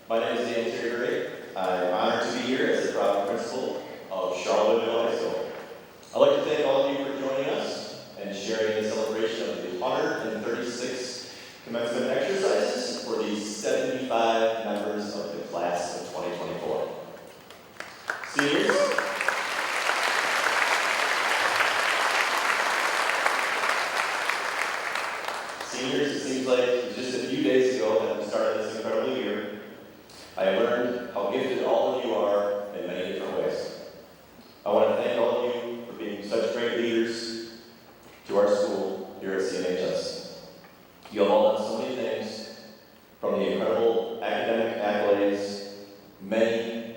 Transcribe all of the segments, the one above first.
My name is Dan Terry. I'm honored to be here as the proud principal of Charlevoix Middle High School. I'd like to thank all of you for joining us and sharing the celebration of the 136 commencement exercises for the 75 members of the class of 2024. Seniors, it seems like it was just a few days ago that we started this incredible year. I have learned how gifted all of you are in many different ways. I want to thank all of you for being such great leaders to our school here at CMHS. You have all done so many things, from the incredible academic accolades, many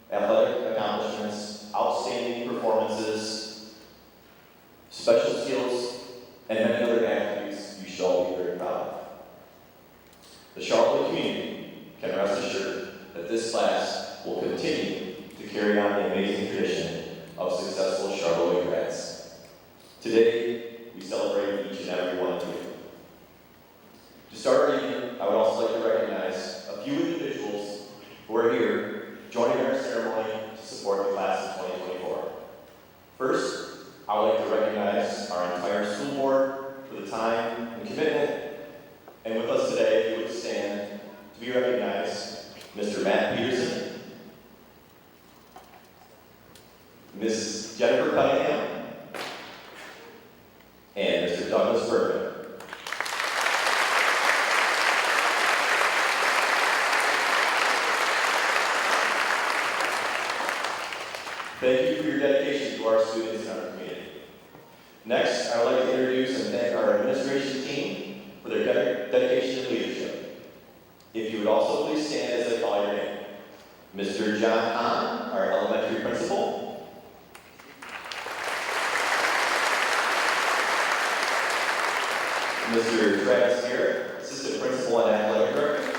athletic accomplishments, outstanding performances, special skills, and many other attributes you should all be very proud of. The Charlevoix community can rest assured that this class will continue to carry on the amazing tradition of successful Charlevoix grads. Today, we celebrate each and every one of you. To start our evening, I would also like to recognize a few individuals who are here joining our ceremony to support the class of 2024. First, I would like to recognize our entire school board for the time and commitment. And with us today, if you would stand to be recognized, Mr. Matt Peterson, Ms. Jennifer Cunningham, and Mr. Douglas Bergman. Thank you for your dedication to our students and our community. Next, I would like to introduce and thank our administration team for their dedication and leadership. If you would also please stand as I call your name. Mr. John Hahn, our elementary principal. Mr. Travis Garrett, assistant principal and athletic director.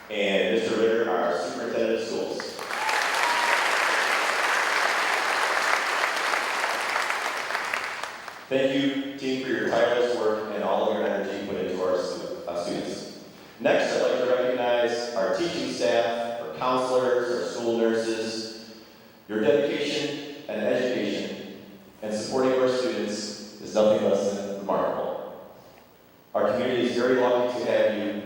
And Mr. Ritter, our superintendent of schools. Thank you, team, for your tireless work and all of your energy put into our students. Next, I'd like to recognize our teaching staff, our counselors, our school nurses. Your dedication and education and supporting our students is nothing less than remarkable. Our community is very lucky to have you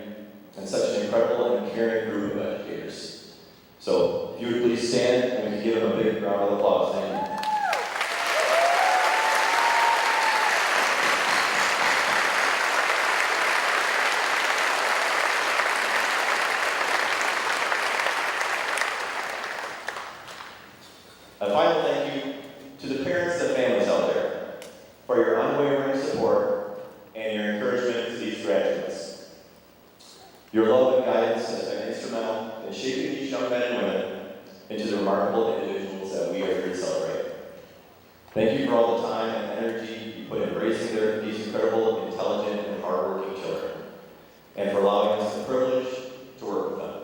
and such an incredible and caring group of educators. So, if you would please stand and we can give them a big round of applause. Thank you. A final thank you to the parents and families out there for your unwavering support and your encouragement to these graduates. Your love and guidance has been instrumental in shaping these young men and women into the remarkable individuals that we are here to celebrate. Thank you for all the time and energy you put in raising these incredible, intelligent, and hardworking children, and for allowing us the privilege to work with them.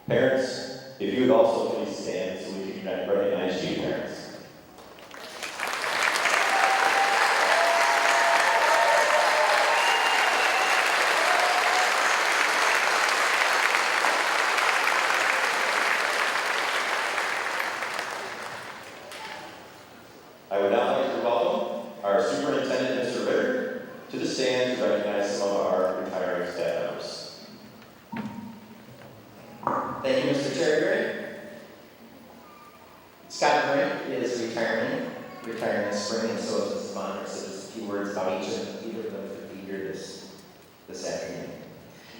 Parents, if you would also please stand so we can recognize you, parents. I would now like to welcome our superintendent, Mr. Ritter, to the stand to recognize some of our retiring staff members. Thank you, Mr. Terry. Scott Brink is retiring this spring, and so is Mrs. Bonner. So just a few words about either of them for the year this afternoon.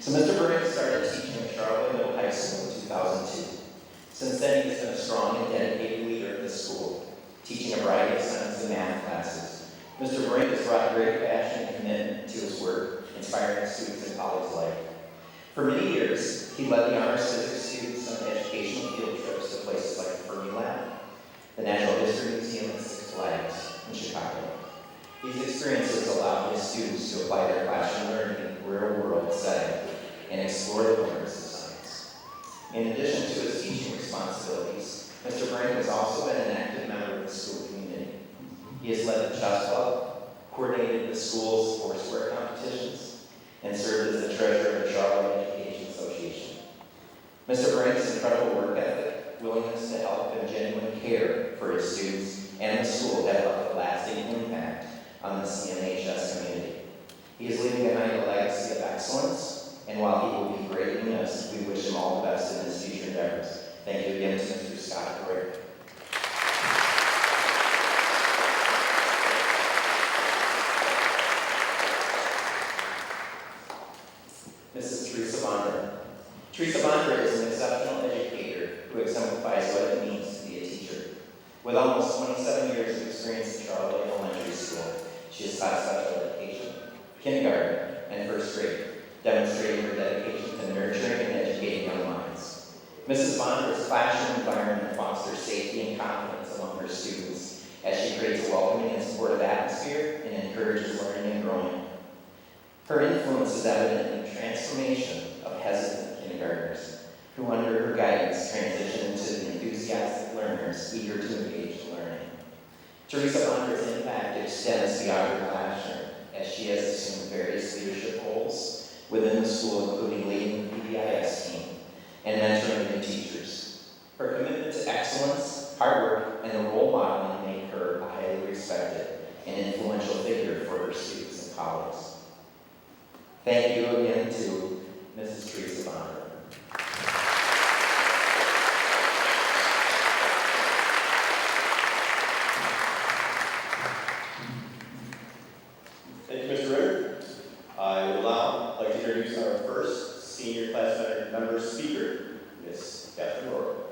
So Mr. Brink started teaching at Charlevoix Middle High School in 2002. Since then, he has been a strong and dedicated leader at the school, teaching a variety of science and math classes. Mr. Brink has brought great passion and commitment to his work, inspiring students and colleagues alike. For many years, he led the honors physics students on educational field trips to places like the Fermi Lab, the Natural History Museum, and Six Flags in Chicago. These experiences allowed his students to apply their classroom learning in a real-world setting and explore the wonders of science. In addition to his teaching responsibilities, Mr. Brink has also been an active member of the school community. He has led the chess club, coordinated the school's foursquare and served as the treasurer of the Charlevoix Education Association. Mr. Brink's incredible work ethic, willingness to help, and genuine care for his students and the school have left a lasting impact on the CMHS community. He is leaving behind a legacy of excellence, and while he will be greatly missed, we wish him all the best in his future endeavors. Thank you again to Mr. Scott Gray. Mrs. Teresa Bonder. Teresa Bonder is an exceptional educator who exemplifies what it means to be a teacher. With almost 27 years of experience in Charlevoix Elementary School, she has taught special education, kindergarten, and first grade, demonstrating her dedication to nurturing and educating young minds. Mrs. Bonder's classroom environment fosters safety and confidence among her students as she creates a welcoming and supportive atmosphere and encourages learning and growing. Her influence is evident in the transformation of hesitant kindergartners, who under her guidance transition into the enthusiastic learners eager to engage in learning. Teresa Bonder's impact extends beyond her classroom, as she has assumed various leadership roles within the school, including leading the PBIS team and mentoring new teachers. Her commitment to excellence, hard work, and the role modeling make her a highly respected and influential figure for her students and colleagues. Thank you again to Mrs. Teresa Bonder. Thank you, Mr. Ritter. I would now like to introduce our first senior class member speaker, Ms. Catherine Rohr.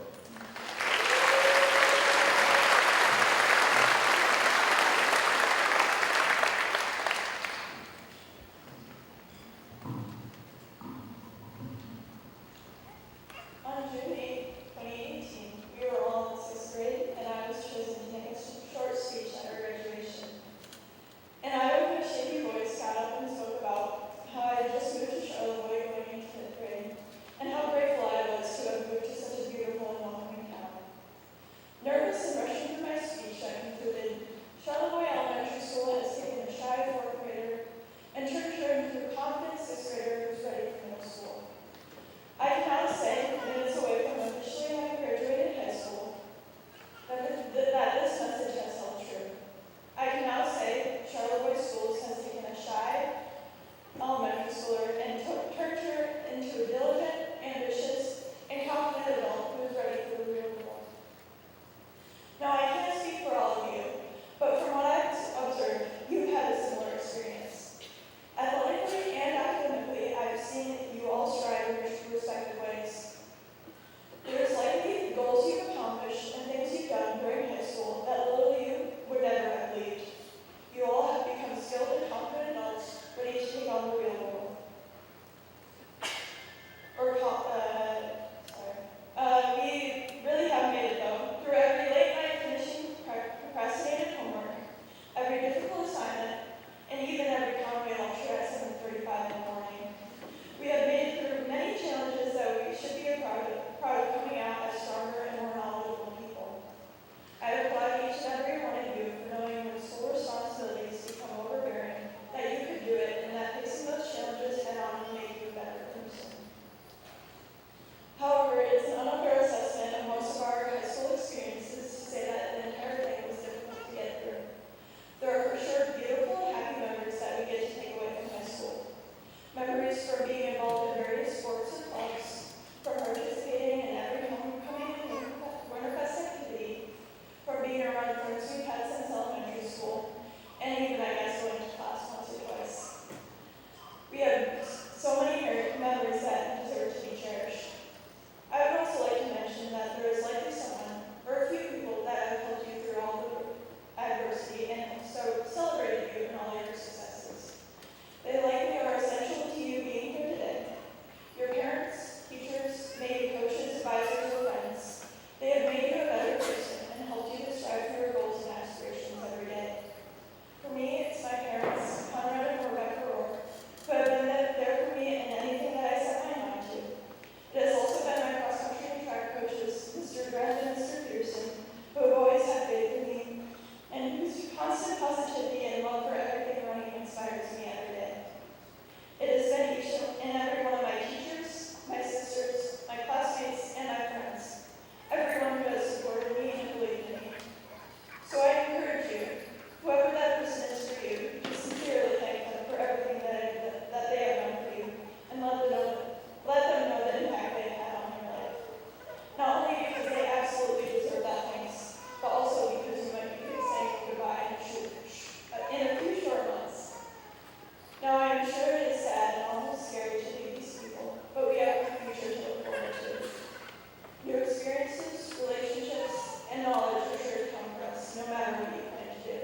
Now I am sure it is sad and almost scary to leave these people, but we have a future to look forward to. New experiences, relationships, and knowledge are sure to come for us, no matter what you plan to do.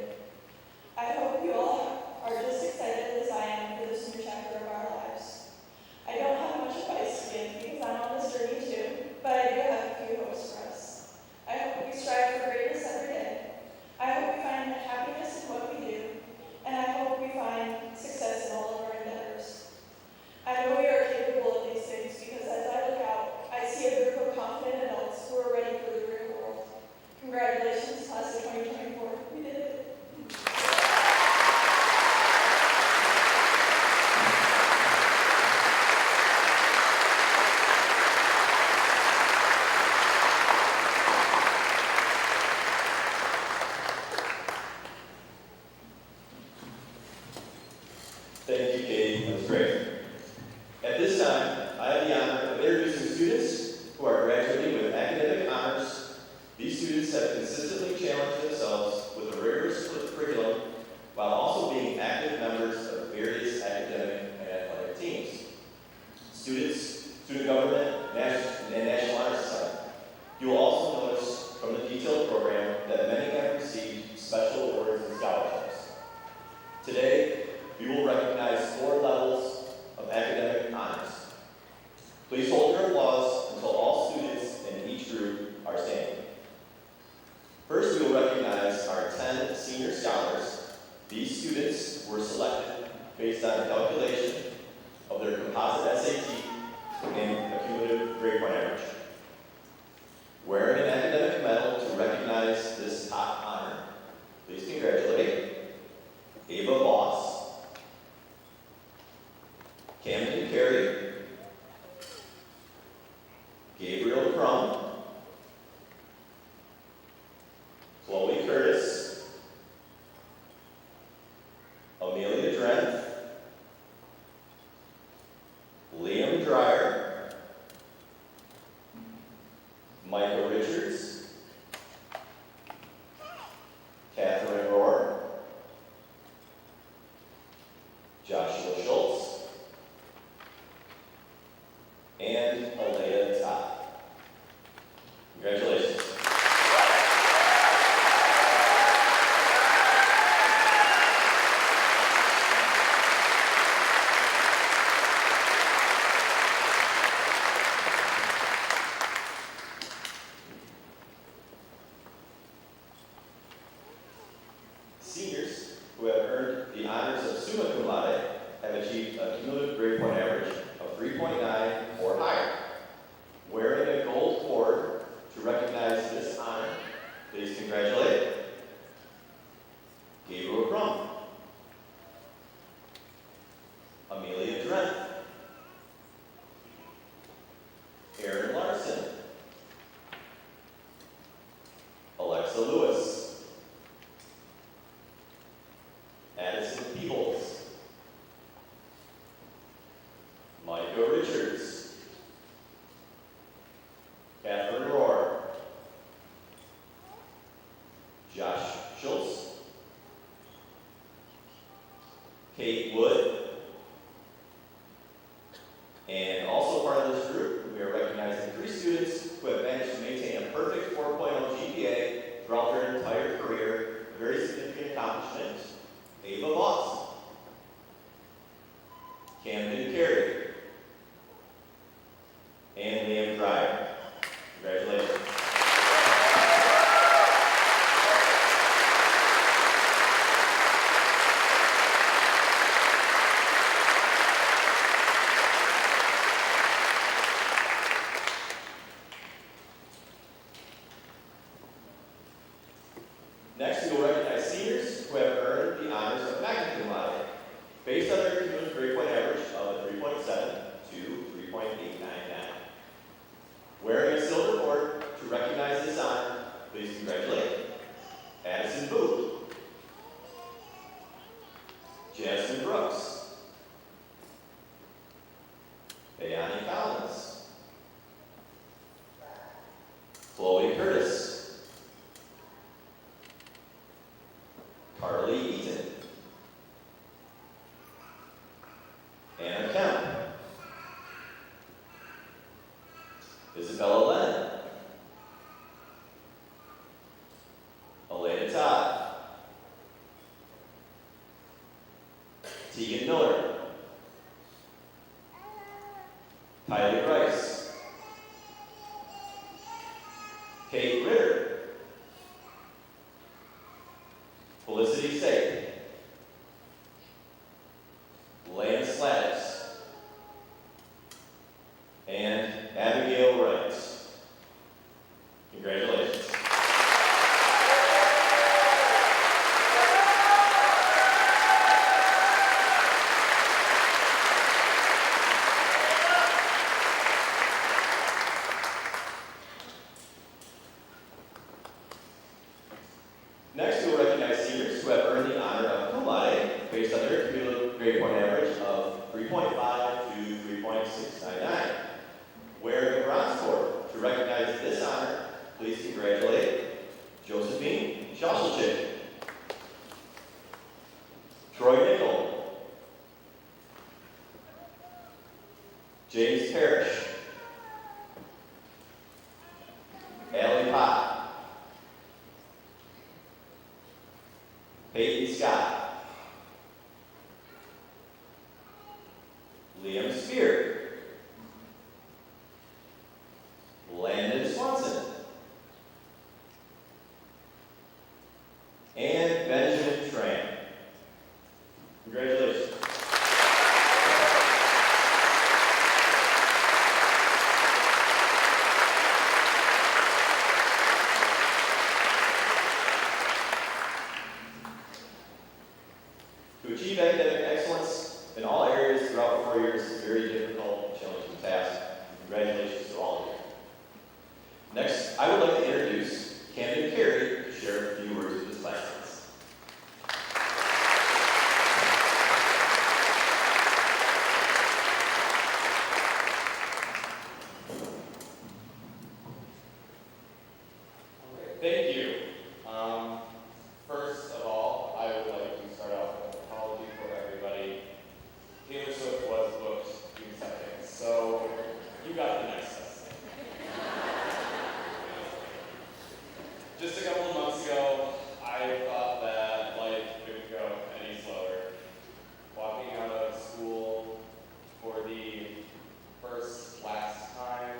I hope you all are just excited as I am for this new chapter of our lives. I don't have much advice to give because I'm on this journey too, but I do have a few hopes for us. I hope we strive for greatness every day. I hope we find happiness in what we do, and I hope we find success in all of our endeavors. I know we are capable of these things because as I look out, I see a group of confident adults who are ready for the real world. Congratulations, class of 2024. We did it. Thank you, Katie. That was great. At this time, I have the honor of introducing students who are graduating with academic honors. These students have consistently challenged themselves with a rigorous curriculum while also being active members of various academic and athletic teams. Students, student government, and National Honor Society. You will also notice from the detailed program that many have received special awards and scholarships. Today, we will recognize 4 levels of academic honors. Please hold your applause until all students in each group are standing. First, we will recognize our 10 senior scholars. These students were selected based on a calculation of their composite SAT and accumulative grade point average. Wearing an academic medal to recognize this top honor, please congratulate Ava Voss, Camden Carey, Gabriel Crum, Chloe Curtis, Amelia Drenth, Liam Dreyer, Michael Richards, Catherine Rohr, Joshua Schultz, and Alea Todd. Congratulations. Seniors who have earned the honors of summa cum laude have achieved a cumulative grade point average of 3.9 or higher. Wearing a gold cord to recognize this honor, please congratulate Gabriel Crum, Amelia Drenth, Aaron Larson, Alexa Lewis, Addison Peebles, Micah Richards, Catherine Rohr, Josh Schultz, Kate Wood, and also part of this group, we are recognizing 3 students who have managed to maintain a perfect 4.0 GPA throughout their entire career, a very significant accomplishment. Ava Voss, Camden Carey, and Liam Dreyer. Congratulations. Next, we will recognize seniors who have earned the honors of magna cum laude based on their cumulative grade point average of a 3.7 to 3.899. Wearing a silver cord to recognize this honor, please congratulate Addison Booth, Jasmine Brooks, Ayani Collins, Chloe Curtis, Carly Eaton, Anna Kemp, Isabella Lennon, Elena Todd, Tegan Miller, Kylie Price, Kate Ritter, Felicity State, Lance Lattis, and Abigail Wright. Congratulations. Next, we will recognize seniors who have earned the honor of cum laude based on their cumulative grade point average of 3.5 to 3.699. Wearing the bronze cord to recognize this honor, please congratulate Josephine Shoshelchik, Troy Nickel, James Parrish, Allie Pott, Peyton Scott, Liam Spear, Landon Swanson, and Benjamin Tran. Congratulations. To achieve academic excellence in all areas throughout 4 years is a very difficult and challenging task. Congratulations to all of you. Next, I would like to introduce Camden Carey to share a few words with his classmates. Thank you. First of all, I would like to start off with an apology for everybody. Taylor Swift was booked June 2nd, so you got the next best thing. Just a couple of months ago, I thought that life couldn't go any slower. Walking out of school for the last time,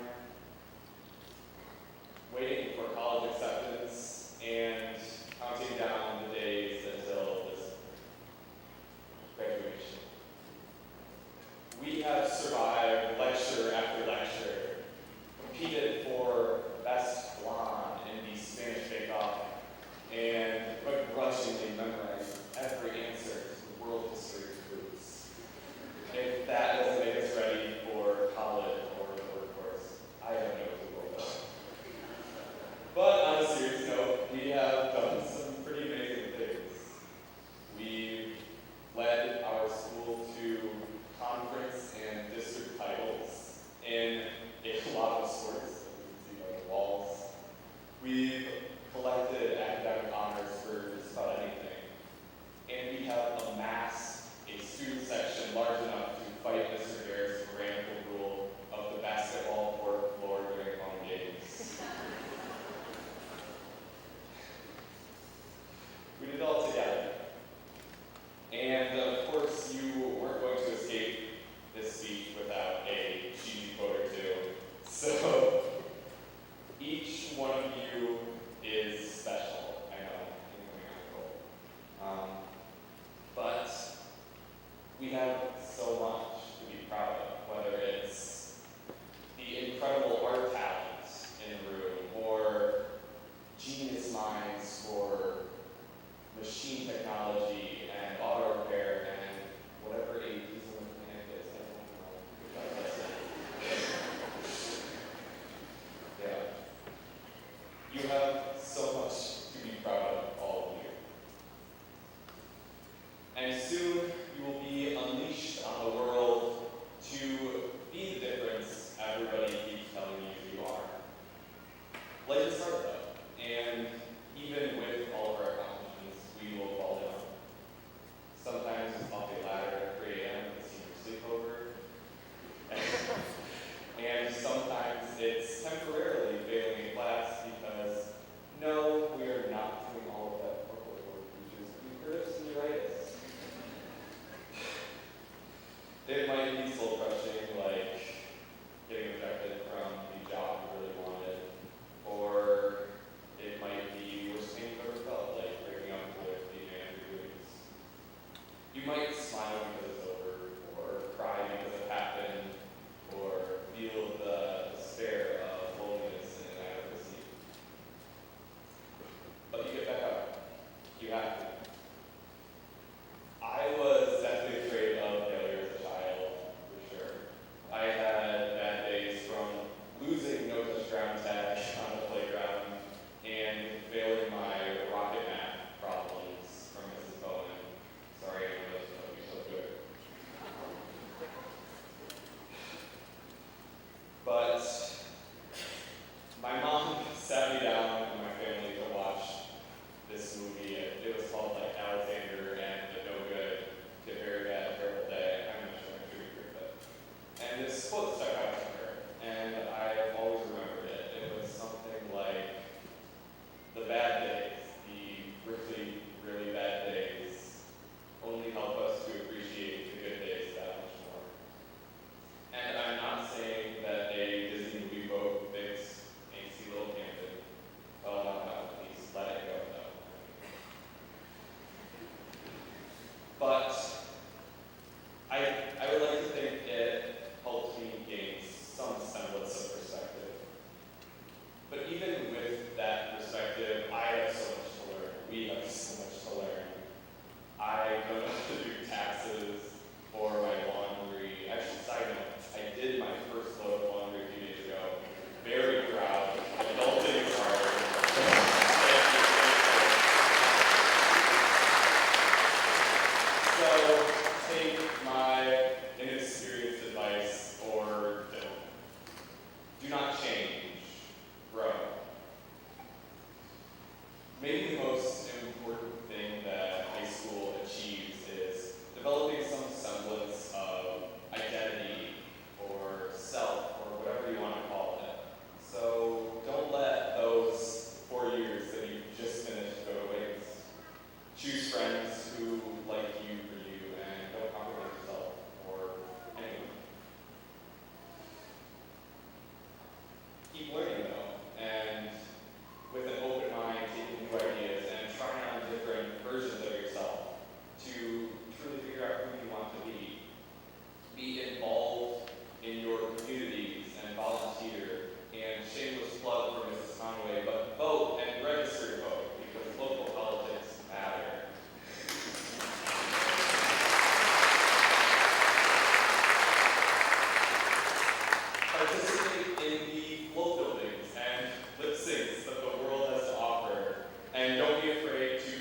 waiting for college acceptance, and counting down the days until this graduation. We have survived lecture after lecture, competed for best blonde in the Spanish bake-off, and begrudgingly memorized every answer to the world history quiz. If that doesn't make us ready for college or the workforce, I don't know what the world does. But on a serious note, we have done some pretty amazing things. We've led our school to conference and district titles in a lot of sports, as you can see by the walls. We've collected academic honors for just about anything. And we have amassed a student section large enough to fight Mr. Garrett's tyrannical rule of the basketball court floor during home games. We did it all together. And of course, you weren't going to escape this speech without a cheesy quote or two. So, each one of you is special. I know, but we have so much to be proud of, whether it's the incredible art talent in the room or genius minds for machine technology and auto repair and whatever ageism of the planet is. I don't know. Yeah. You have so much to be proud of, all of you. And soon you will be unleashed on the world to be the difference everybody keeps telling you you are. Life is hard though, and even with all of our accomplishments, we will fall down. It might be soul crushing, like getting rejected from the job you really wanted, or it might be the worst pain you've ever felt, like breaking up with the man you're doing. You might smile because it's over, or cry because it happened, or feel the despair of loneliness and inadequacy. But you get back up. You have to. I was definitely afraid of failure as a child, for sure. I had bad days from losing no touch ground tag on the playground and failing my rocket math problems from Mrs. Bowen. Sorry, I know that would be so good. But my mom sat me down with my family to watch this movie. It was called like Alexander and the No Good, Get Very Bad, Terrible Day. I'm not sure I'm sure you heard that. And this quote stuck out to her, and I always remembered it. It was something like, the bad days, the really, really bad days, only help us to appreciate the good days that much more. And I'm not saying that a Disney movie quote fits angsty little Camden. Oh, no, please let it go, though. But I would like to think it helped me gain some semblance of perspective. But even with that perspective, I have so much to learn. We have so much to learn. I don't know how to do taxes or my laundry. Actually, side note, I did my first load of laundry a few days ago. Very proud. Adulting is hard. So take my inexperienced advice or don't. Do not change. Grow. Maybe the most important thing that high school achieves is developing some semblance of identity or self or whatever you want to call it. So don't let those 4 years that you just finished go to waste. Choose friends who like you for you and don't compromise yourself or anyone. Keep learning though, and with an open mind, taking new ideas and trying on different versions of yourself to truly figure out who you want to be. Be involved in your communities and volunteer. And shameless plug for Mrs. Conway, but vote and register to vote because local politics matter. Participate in the float buildings and lip syncs that the world has to offer. And don't be afraid to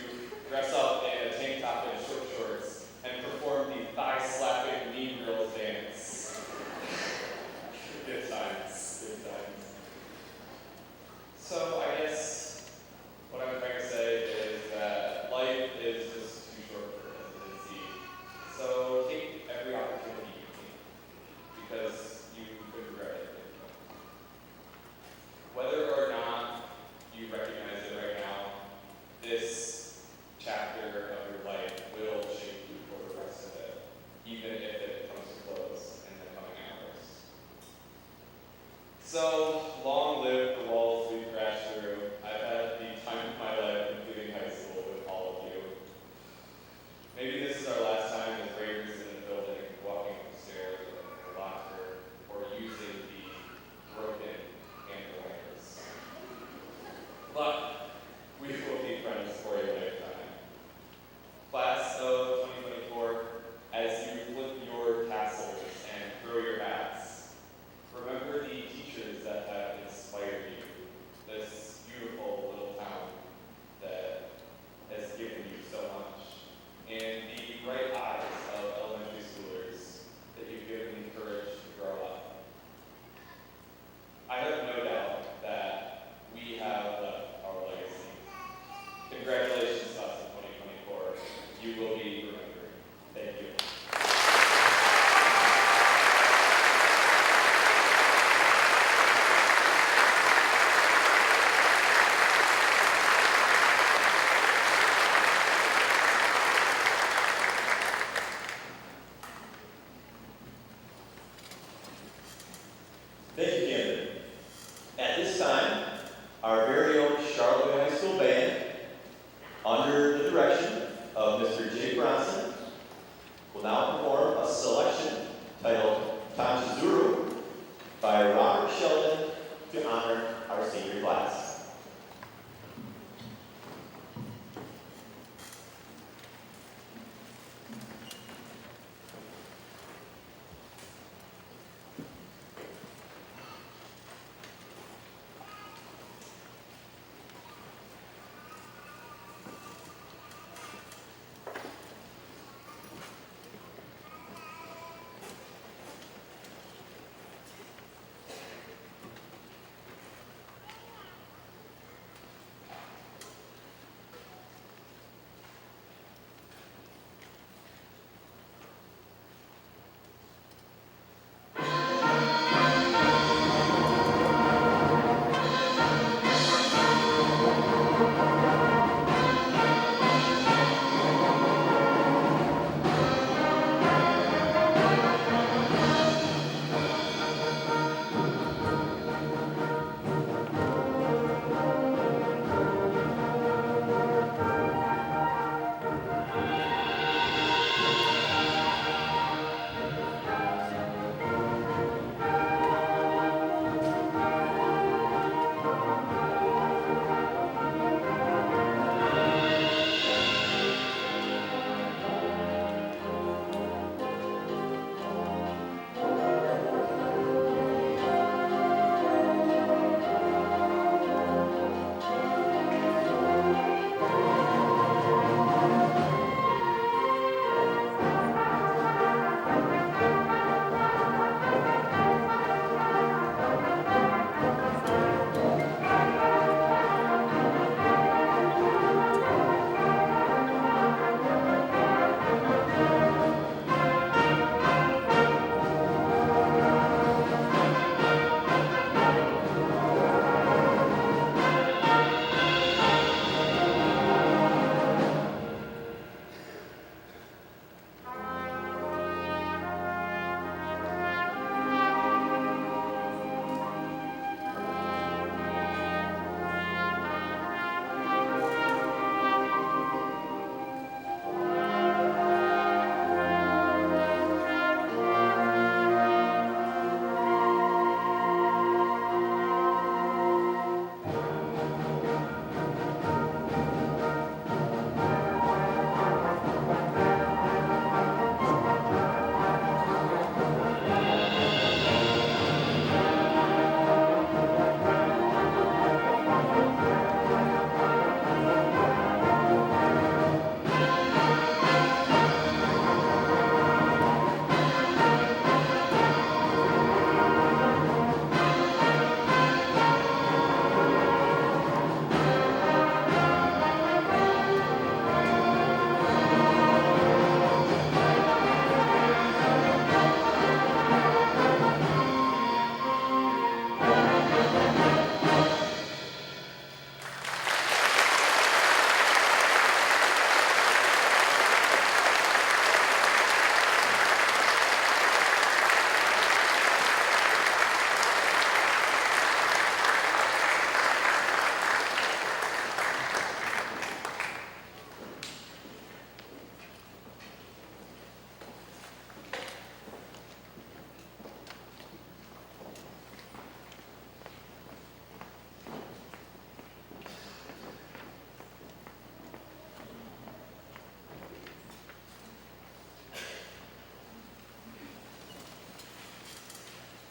dress up in a tank top and short shorts and perform the thigh-slapping Mean Girls dance. Good times, good times. So I guess what I'm trying to say is that life is just too short for hesitancy. So take every opportunity you can because you could regret it if you don't. Whether or not you recognize it right now, this chapter of your life will shape you for the rest of it, even if it comes to close in the coming hours. So, long live the walls we crashed through. I've had the time of my life completing high school with all of you. Maybe this is our last time as Rayders in the building, walking up the stairs or the locker, or using the broken handlers. But we will be friends for a lifetime. Class of 2024, as you flip your tassels and throw your hats, remember the teachers that have inspired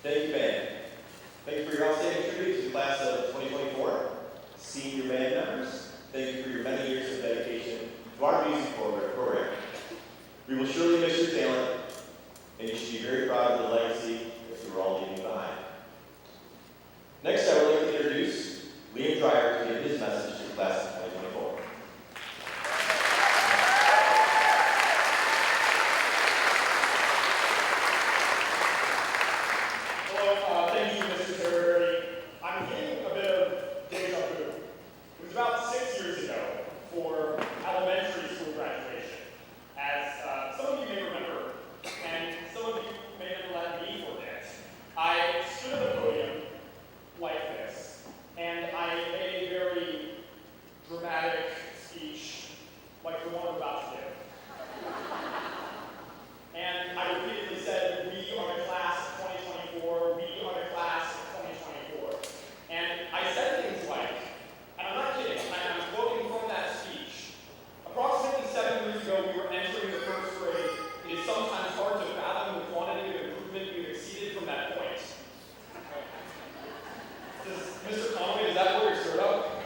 Thank you, band. Thank you for your outstanding tribute to the class of 2024. Senior band members, thank you for your many years of dedication to our music program. We will surely miss your talent, and you should be very proud of the legacy that you are all leaving behind. Next, I would like to introduce Liam Dreyer to give his message to the class of 2024. Hello, thank you, Mr. Terry. I'm getting a bit of deja vu. It was about 6 years ago for elementary school graduation. As some of you may remember, and some of you may have let me forget, I stood at the podium like this, and I made a very dramatic speech like the one I'm about to give. And I repeatedly said, we are the class of 2024, we are the class of 2024. And I said things like, and I'm not kidding, I'm quoting from that speech. Approximately 7 years ago, we were entering the first grade. It is sometimes hard to fathom the quantity of improvement we've exceeded from that point. Mr. Conway, is that where you're stirred up?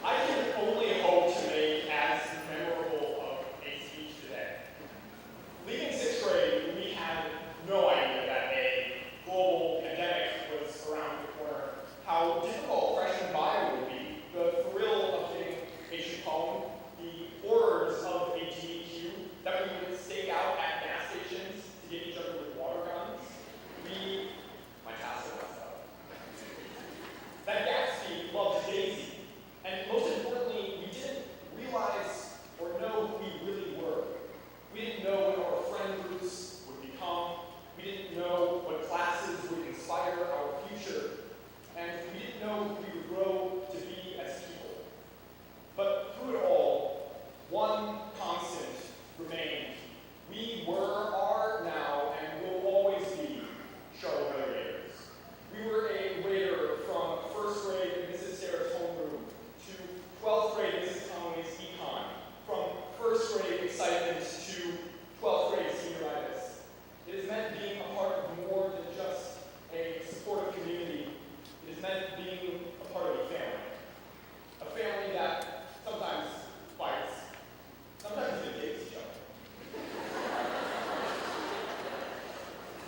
I can only hope to make as memorable of a speech today. Leaving 6th grade, we had no idea that a global pandemic was around the corner, how difficult freshman bio would be, the thrill of getting a chaperone, the horrors of a GDQ that we would stake out at gas stations to get each other with water guns. My tassel messed up. That Gatsby loved Daisy. And most importantly, we didn't realize or know who we really were. We didn't know what our friend groups would become. We didn't know what classes would inspire our future. And we didn't know who we would grow to be as people. But through it all, one constant remained. We were, are now, and will always be Charlevoix Rayders. We were a Raider from 1st grade in Mrs. Sarah's homeroom to 12th grade Mrs. Conway's econ, from 1st grade excitement to 12th grade senioritis. It has meant being a part of more than just a supportive community. It has meant being a part of a family that sometimes fights, sometimes even hates each other,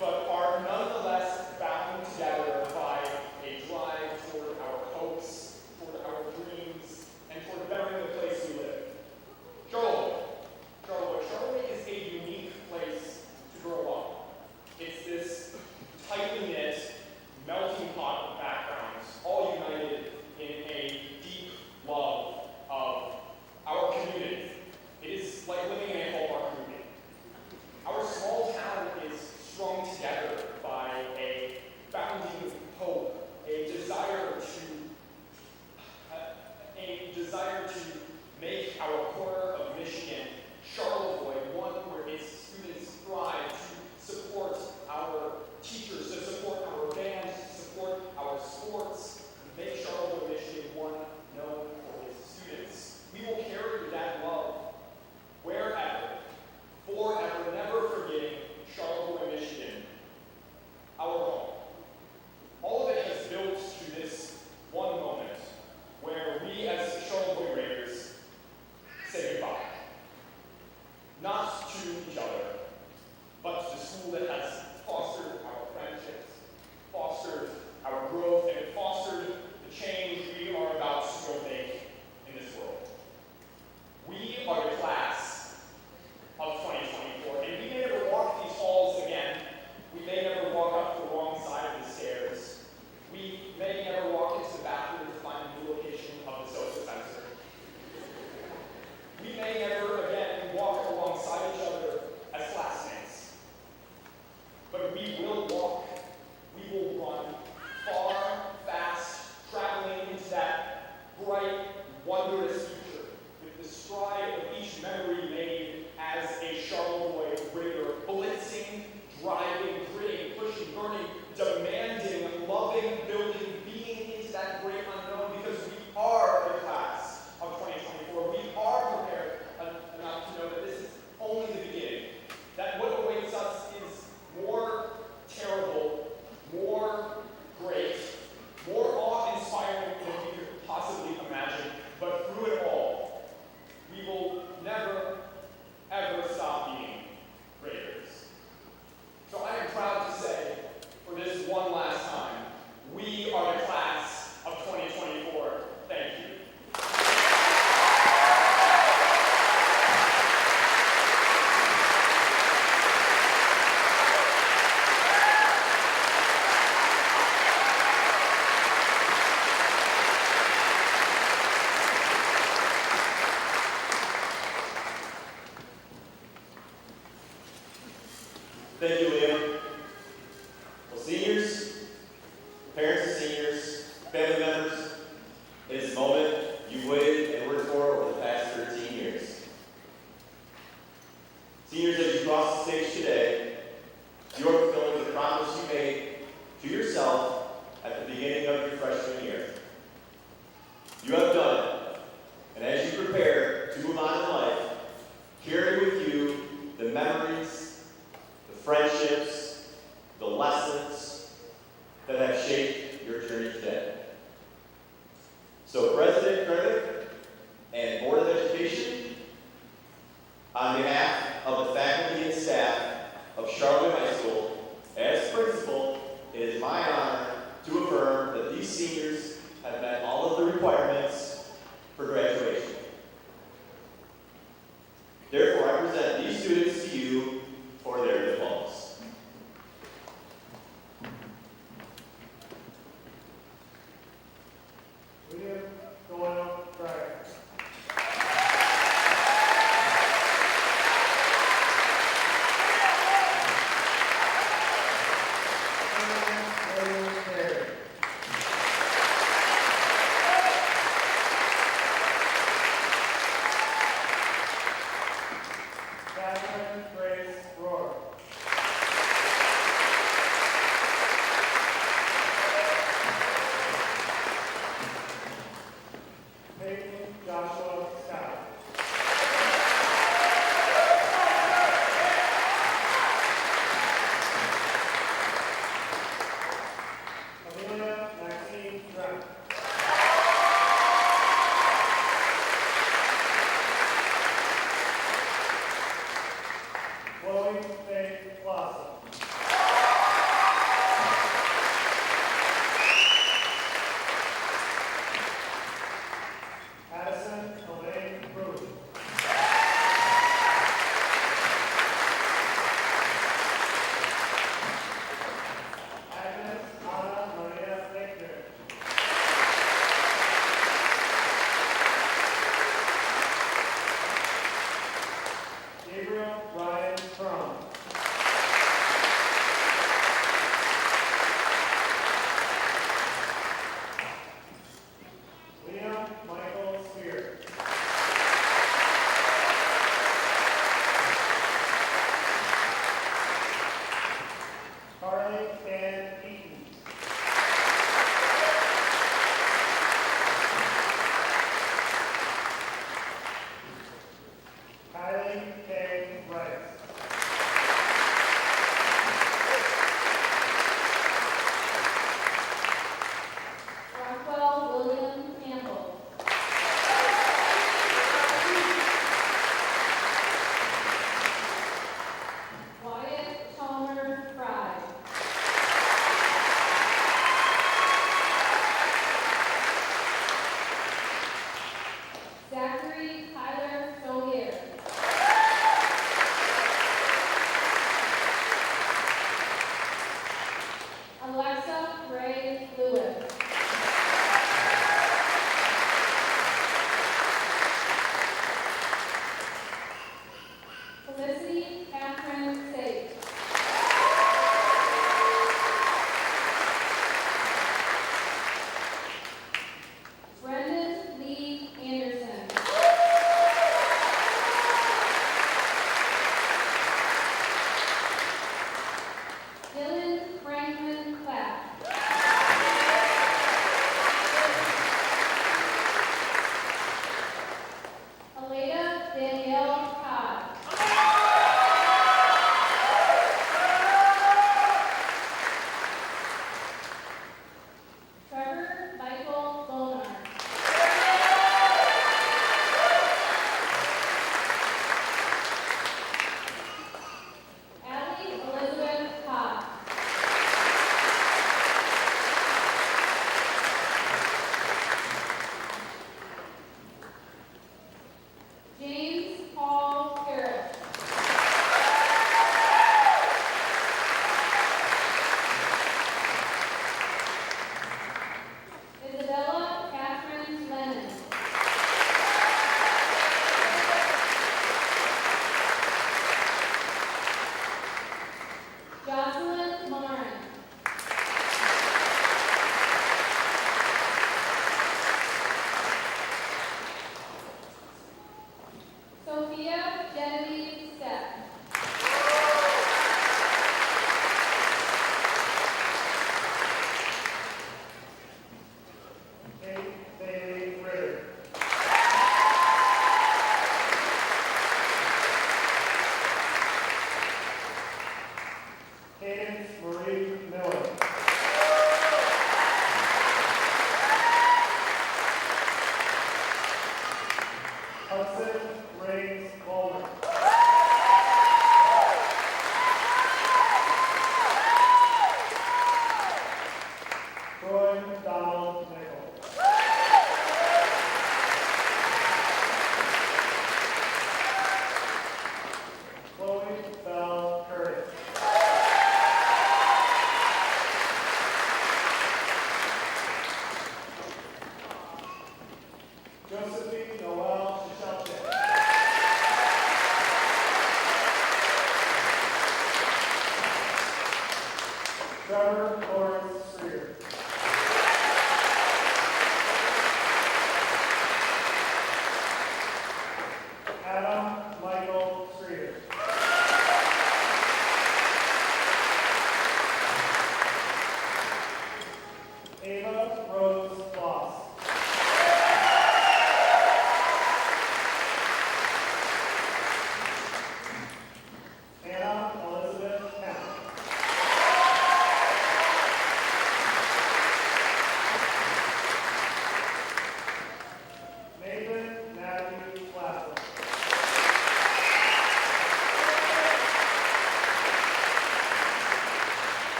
but are nonetheless bound together by a drive toward our hopes, toward our dreams, and toward bettering the place we live. Charlevoix is a unique place to grow up. It's this tightly knit, melting pot of backgrounds, all united in a deep love of our community. It is like living in a Hallmark movie. Our small town is strung together by a bounding hope, a desire to make our corner of Michigan, Charlevoix, one where its students thrive, to support our teachers, to support our bands, to support our sports, and make Charlevoix, Michigan one known for its students. We will carry that love wherever, forever, never forgetting Charlevoix, Michigan, our home. All of it has built to this one moment where we as Charlevoix Raiders say goodbye. Not to each other, but to the school that has fostered our friendships, fostered our growth, and fostered the change we are about to go make in this world. We are the class of 2024, and we may never walk these halls again. We may never walk up the wrong side of the stairs. We may never walk into the bathroom to find the new location of the soda dispenser. We may never again walk alongside each other as Thank you, Liam. Well, seniors, parents of seniors, family members, it is a moment you've waited and worked for over the past 13 years. Seniors, as you cross the stage today, you are fulfilling the promise you made to yourself at the beginning of your freshman year. You have done it, and as you prepare to move on in life, carry with you the memories, the friendships, the lessons that have shaped your journey today. So, President Krivik and Board of Education, on behalf of the faculty and staff of Charlevoix High School, as principal, it is my honor to affirm that these seniors have met all of the requirements for graduation. Therefore, I present these students to you for their diplomas. William Doyle Dryer. Catherine Grace Rohr. Peyton Joshua Scott. Amelia Maxine Trent. Chloe Faye Plaza. Addison Elaine Ruth. Agnes Ana Maria Victor. Gabriel Ryan Crum. Liam Michael Spear. Carly Ann Eaton. Kylie K. Rice. Rockwell William Campbell. Wyatt Tomer Fry. Zachary Tyler Solier. Alexa Ray Lewis. Felicity Catherine Sate. Brendan Lee Anderson. Dylan Franklin Clapp. Aleda Danielle Todd.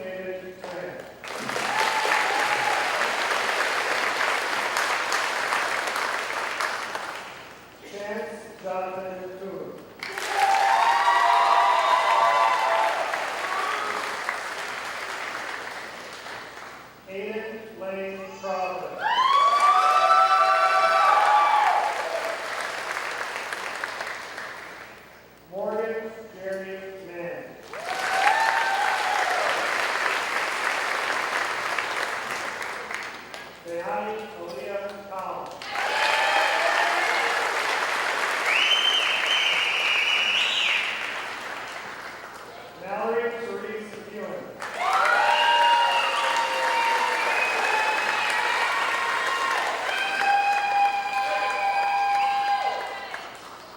David Grant. Chance Jonathan Cooper. Aiden Lane Crawford. Morgan Jerry Mann. Bayani Aaliyah Collins. Mallory Therese Ewan.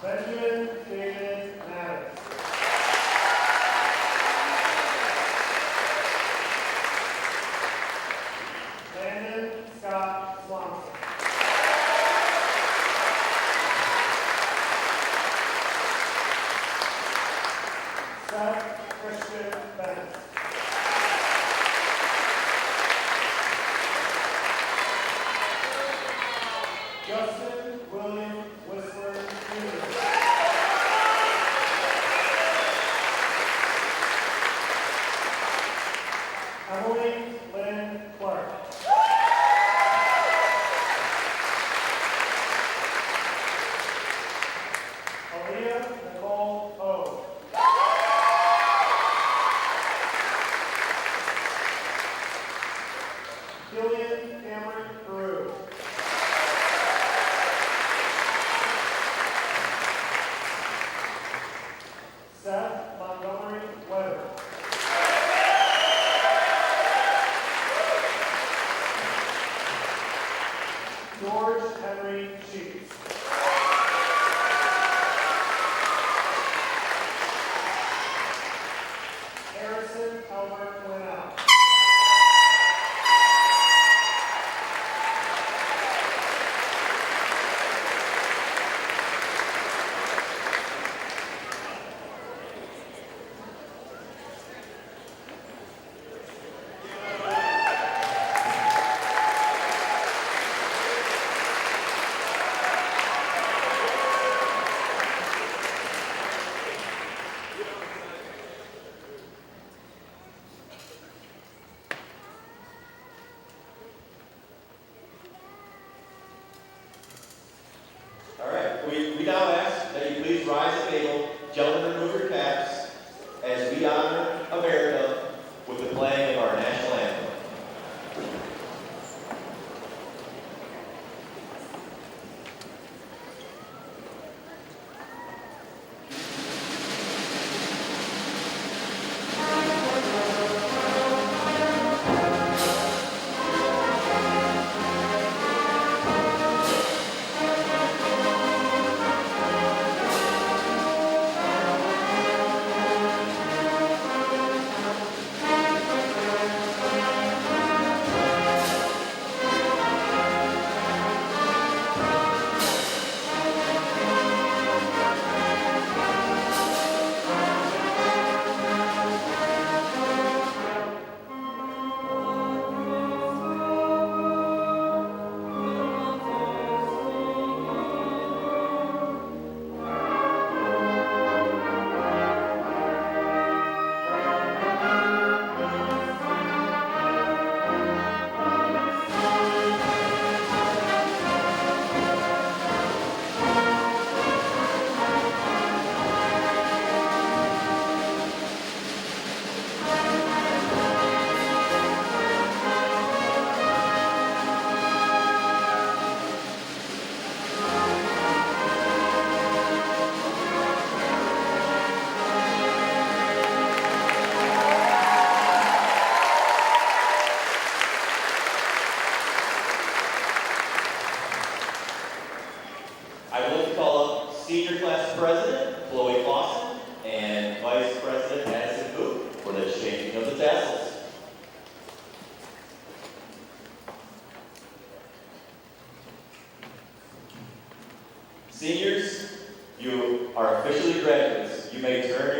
Benjamin David Maddox. Landon Scott Swanson. Seth Christian Bennett. Justin William Whistler Jr. Emily Lynn Clark. Aaliyah Nicole O. Gillian Cameron Peru. Seth Montgomery Weber. George Henry Sheets. Harrison Albert Winnell. All right, we now ask that you please rise at table, gentlemen, remove your caps as we honor America with the playing of our national anthem. I would like to call up Senior Class President Chloe Clausen and Vice President Madison Booth for the exchanging of the tassels. Seniors, you are officially graduates. You may turn